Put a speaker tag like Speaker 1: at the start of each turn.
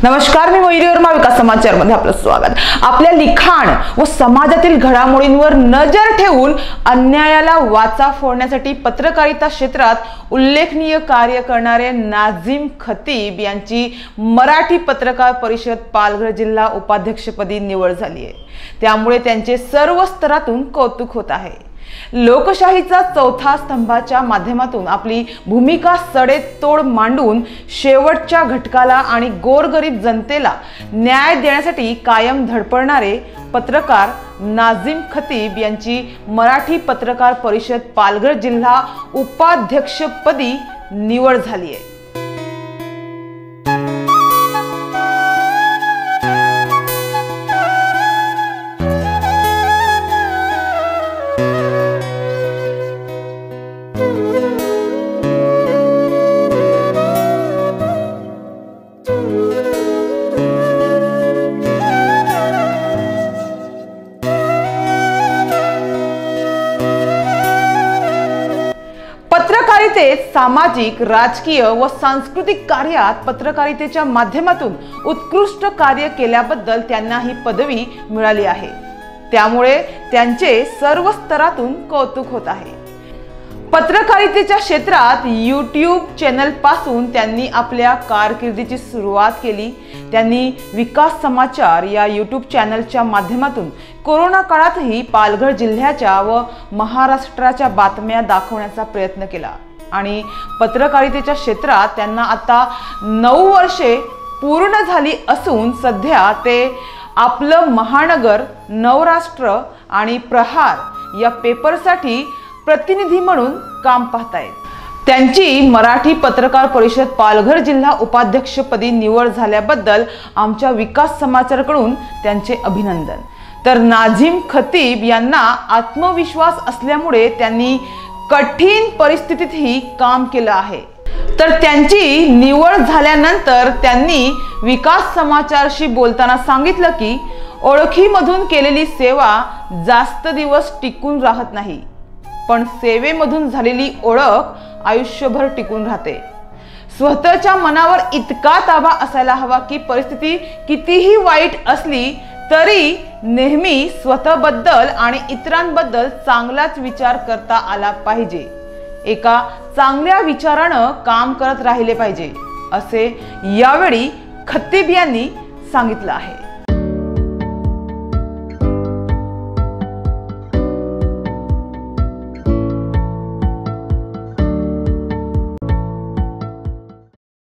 Speaker 1: नमस्कार, मी मयुरी वर्मा, विकास समाचार मध्ये आपलं स्वागत। आपल्या लिखाण व समाजातील घडामोडींवर नजर ठेवून अन्यायाला वाचा फोडण्यासाठी पत्रकारिता क्षेत्रात उल्लेखनीय कार्य करणारे नाझीम खतीब यांची मराठी पत्रकार परिषद पालघर जिल्हा उपाध्यक्षपदी निवड झाली आहे। त्यामुळे त्यांचे सर्व स्तरातून कौतुक होत आहे। लोकशाहीचा चौथा स्तंभाच्या माध्यमातून आपली भूमिका सडेतोड मांडून शेवटच्या घटकाला आणि गोरगरीब जनतेला न्याय देण्यासाठी कायम धडपडणारे पत्रकार नाझीम खतीब यांची मराठी पत्रकार परिषद पालघर जिल्हा उपाध्यक्षपदी निवड झाली आहे। पत्रकारितेत सामाजिक, राजकीय व सांस्कृतिक कार्यात पत्रकारितेच्या माध्यमातून उत्कृष्ट कार्य केल्याबद्दल त्यांना ही पदवी मिळाली आहे। त्यामुळे त्यांचे सर्व स्तरातून कौतुक होत आहे। पत्रकारितेच्या क्षेत्रात YouTube चॅनल पासून त्यांनी आपल्या कारकिर्दीची सुरुवात केली। त्यांनी विकास समाचार या YouTube चॅनलच्या माध्यमातून कोरोना काळातही पालघर जिल्ह्याच्या व महाराष्ट्राच्या बातम्या दाखवण्याचा प्रयत्न केला आणि पत्रकारितेच्या क्षेत्रात त्यांना आता 9 वर्षे पूर्ण झाली असून सध्या ते आपलं महानगर, नवराष्ट्र आणि प्रहार या पेपरसाठी प्रतिनिधी म्हणून काम पाहतायत। त्यांची मराठी पत्रकार परिषद पालघर जिल्हा उपाध्यक्षपदी निवड झाल्याबद्दल आमच्या विकास समाचारकडून त्यांचे अभिनंदन। तर नाझीम खतीब यांना आत्मविश्वास असल्यामुळे त्यांनी कठीण परिस्थितीतही काम केलं आहे। तर त्यांची निवड झाल्यानंतर त्यांनी विकास समाचारशी बोलताना सांगितलं की ओळखीमधून केलेली सेवा जास्त दिवस टिकून राहत नाही, पण सेवेमधून झालेली ओळख आयुष्यभर टिकून राहते। स्वतःच्या मनावर इतका ताबा असायला हवा की परिस्थिती कितीही वाईट असली तरी नेहमी स्वतःबद्दल आणि इतरांबद्दल चांगलाच विचार करता आला पाहिजे। एका चांगल्या विचारानं काम करत राहिले पाहिजे, असे यावेळी खतीब यांनी सांगितलं आहे।